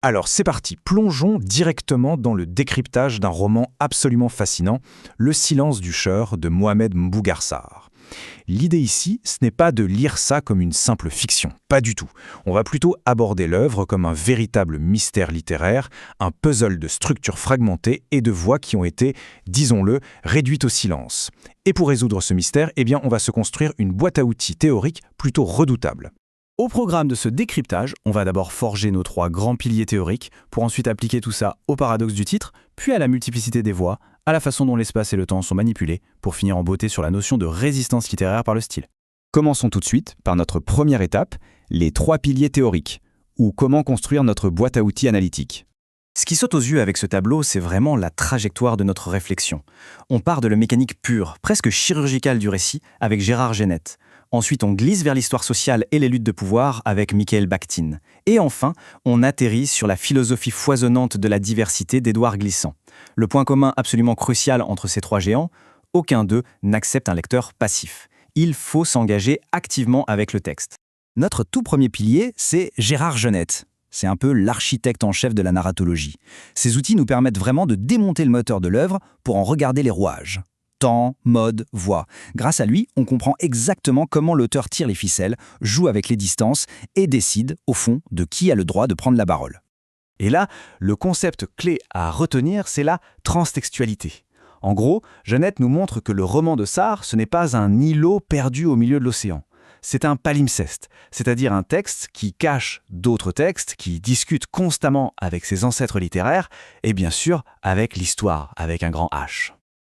Alors c'est parti, plongeons directement dans le décryptage d'un roman absolument fascinant, Le silence du Cher de Mohamed Mbougarsar. L'idée ici, ce n'est pas de lire ça comme une simple fiction, pas du tout. On va plutôt aborder l'œuvre comme un véritable mystère littéraire, un puzzle de structures fragmentées et de voix qui ont été, disons-le, réduites au silence. Et pour résoudre ce mystère, on va se construire une boîte à outils théorique plutôt redoutable. Au programme de ce décryptage, on va d'abord forger nos 3 grands piliers théoriques, pour ensuite appliquer tout ça au paradoxe du titre, puis à la multiplicité des voix, à la façon dont l'espace et le temps sont manipulés, pour finir en beauté sur la notion de résistance littéraire par le style. Commençons tout de suite par notre première étape, les 3 piliers théoriques, ou comment construire notre boîte à outils analytique. Ce qui saute aux yeux avec ce tableau, c'est vraiment la trajectoire de notre réflexion. On part de la mécanique pure, presque chirurgicale du récit, avec Gérard Genette. Ensuite, on glisse vers l'histoire sociale et les luttes de pouvoir avec Mikhaël Bakhtin. Et enfin, on atterrit sur la philosophie foisonnante de la diversité d'Édouard Glissant. Le point commun absolument crucial entre ces 3 géants, aucun d'eux n'accepte un lecteur passif. Il faut s'engager activement avec le texte. Notre tout premier pilier, c'est Gérard Genette. C'est un peu l'architecte en chef de la narratologie. Ces outils nous permettent vraiment de démonter le moteur de l'œuvre pour en regarder les rouages. Temps, mode, voix. Grâce à lui, on comprend exactement comment l'auteur tire les ficelles, joue avec les distances et décide, au fond, de qui a le droit de prendre la parole. Et là, le concept clé à retenir, c'est la transtextualité. En gros, Genette nous montre que le roman de Sarre, ce n'est pas un îlot perdu au milieu de l'océan. C'est un palimpseste, c'est-à-dire un texte qui cache d'autres textes, qui discute constamment avec ses ancêtres littéraires, et bien sûr avec l'histoire, avec un grand H.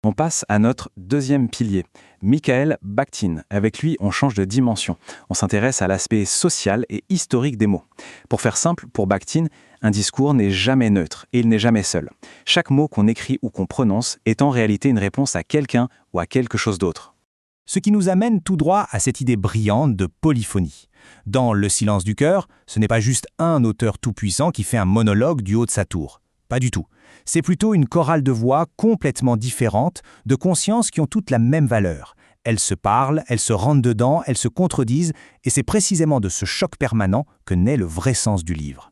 On passe à notre deuxième pilier, Mikhaël Bakhtin. Avec lui, on change de dimension. On s'intéresse à l'aspect social et historique des mots. Pour faire simple, pour Bakhtin, un discours n'est jamais neutre et il n'est jamais seul. Chaque mot qu'on écrit ou qu'on prononce est en réalité une réponse à quelqu'un ou à quelque chose d'autre. Ce qui nous amène tout droit à cette idée brillante de polyphonie. Dans Le silence du cœur, ce n'est pas juste un auteur tout-puissant qui fait un monologue du haut de sa tour. Pas du tout. C'est plutôt une chorale de voix complètement différentes, de consciences qui ont toutes la même valeur. Elles se parlent, elles se rentrent dedans, elles se contredisent, et c'est précisément de ce choc permanent que naît le vrai sens du livre.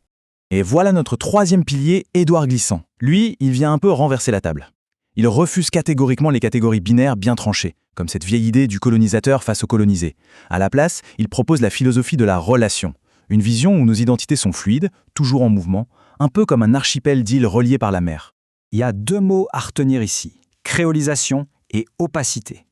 Et voilà notre troisième pilier, Édouard Glissant. Lui, il vient un peu renverser la table. Il refuse catégoriquement les catégories binaires bien tranchées, comme cette vieille idée du colonisateur face au colonisé. À la place, il propose la philosophie de la relation, une vision où nos identités sont fluides, toujours en mouvement, un peu comme un archipel d'îles reliées par la mer. Il y a 2 mots à retenir ici, créolisation et opacité.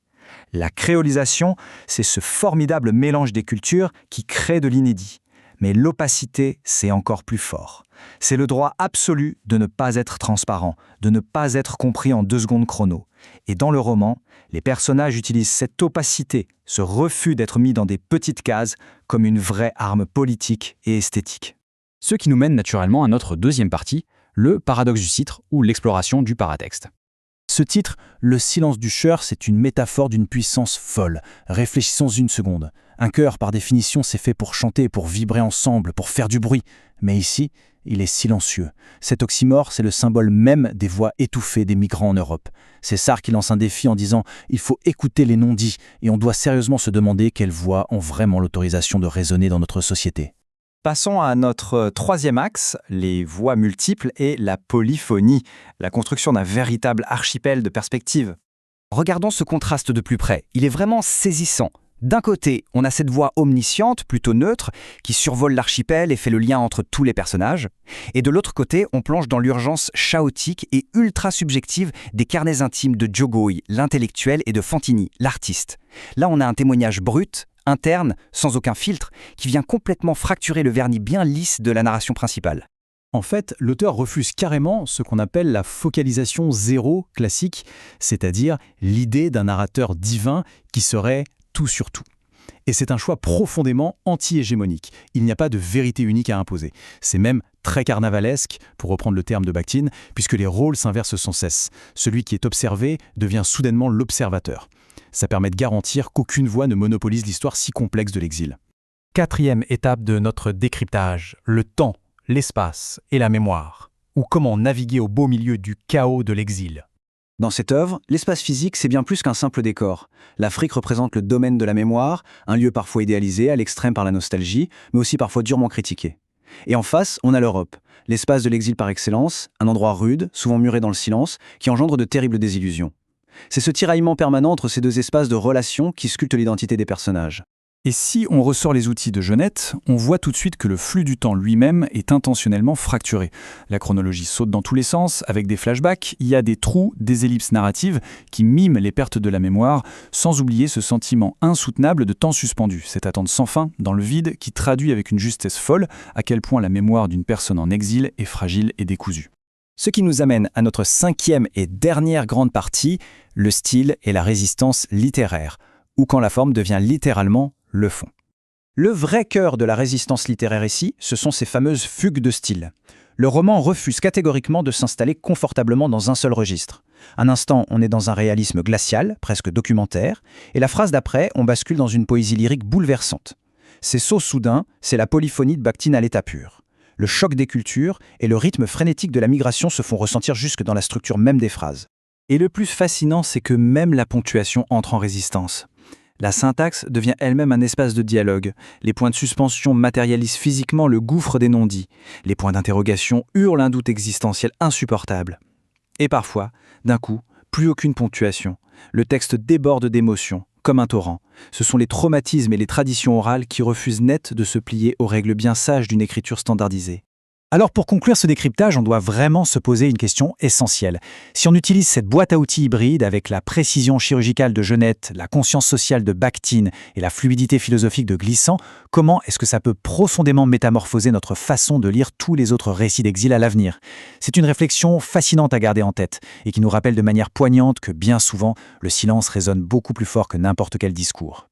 La créolisation, c'est ce formidable mélange des cultures qui crée de l'inédit. Mais l'opacité, c'est encore plus fort. C'est le droit absolu de ne pas être transparent, de ne pas être compris en 2 secondes chrono. Et dans le roman, les personnages utilisent cette opacité, ce refus d'être mis dans des petites cases, comme une vraie arme politique et esthétique. Ce qui nous mène naturellement à notre deuxième partie, le paradoxe du titre ou l'exploration du paratexte. Ce titre, Le silence du Cher, c'est une métaphore d'une puissance folle. Réfléchissons une seconde. Un chœur, par définition, c'est fait pour chanter, pour vibrer ensemble, pour faire du bruit. Mais ici, il est silencieux. Cet oxymore, c'est le symbole même des voix étouffées des migrants en Europe. C'est Sarre qui lance un défi en disant « Il faut écouter les non-dits » et on doit sérieusement se demander quelles voix ont vraiment l'autorisation de résonner dans notre société. Passons à notre troisième axe, les voix multiples et la polyphonie, la construction d'un véritable archipel de perspectives. Regardons ce contraste de plus près. Il est vraiment saisissant. D'un côté, on a cette voix omnisciente, plutôt neutre, qui survole l'archipel et fait le lien entre tous les personnages. Et de l'autre côté, on plonge dans l'urgence chaotique et ultra-subjective des carnets intimes de Jogoi, l'intellectuel, et de Fantini, l'artiste. Là, on a un témoignage brut, interne, sans aucun filtre, qui vient complètement fracturer le vernis bien lisse de la narration principale. En fait, l'auteur refuse carrément ce qu'on appelle la focalisation zéro classique, c'est-à-dire l'idée d'un narrateur divin qui serait tout sur tout. Et c'est un choix profondément anti-hégémonique. Il n'y a pas de vérité unique à imposer. C'est même très carnavalesque, pour reprendre le terme de Bakhtin, puisque les rôles s'inversent sans cesse. Celui qui est observé devient soudainement l'observateur. Ça permet de garantir qu'aucune voix ne monopolise l'histoire si complexe de l'exil. Quatrième étape de notre décryptage, le temps, l'espace et la mémoire, ou comment naviguer au beau milieu du chaos de l'exil. Dans cette œuvre, l'espace physique, c'est bien plus qu'un simple décor. L'Afrique représente le domaine de la mémoire, un lieu parfois idéalisé à l'extrême par la nostalgie, mais aussi parfois durement critiqué. Et en face, on a l'Europe, l'espace de l'exil par excellence, un endroit rude, souvent muré dans le silence, qui engendre de terribles désillusions. C'est ce tiraillement permanent entre ces deux espaces de relations qui sculpte l'identité des personnages. Et si on ressort les outils de Genette, on voit tout de suite que le flux du temps lui-même est intentionnellement fracturé. La chronologie saute dans tous les sens, avec des flashbacks, il y a des trous, des ellipses narratives qui miment les pertes de la mémoire, sans oublier ce sentiment insoutenable de temps suspendu, cette attente sans fin dans le vide qui traduit avec une justesse folle à quel point la mémoire d'une personne en exil est fragile et décousue. Ce qui nous amène à notre 5e et dernière grande partie, le style et la résistance littéraire, ou quand la forme devient littéralement le fond. Le vrai cœur de la résistance littéraire ici, ce sont ces fameuses fugues de style. Le roman refuse catégoriquement de s'installer confortablement dans un seul registre. Un instant, on est dans un réalisme glacial, presque documentaire, et la phrase d'après, on bascule dans une poésie lyrique bouleversante. Ces sauts soudains, c'est la polyphonie de Bakhtin à l'état pur. Le choc des cultures et le rythme frénétique de la migration se font ressentir jusque dans la structure même des phrases. Et le plus fascinant, c'est que même la ponctuation entre en résistance. La syntaxe devient elle-même un espace de dialogue. Les points de suspension matérialisent physiquement le gouffre des non-dits. Les points d'interrogation hurlent un doute existentiel insupportable. Et parfois, d'un coup, plus aucune ponctuation. Le texte déborde d'émotions, comme un torrent. Ce sont les traumatismes et les traditions orales qui refusent net de se plier aux règles bien sages d'une écriture standardisée. Alors pour conclure ce décryptage, on doit vraiment se poser une question essentielle. Si on utilise cette boîte à outils hybride avec la précision chirurgicale de Genette, la conscience sociale de Bakhtin et la fluidité philosophique de Glissant, comment est-ce que ça peut profondément métamorphoser notre façon de lire tous les autres récits d'exil à l'avenir ? C'est une réflexion fascinante à garder en tête et qui nous rappelle de manière poignante que bien souvent, le silence résonne beaucoup plus fort que n'importe quel discours.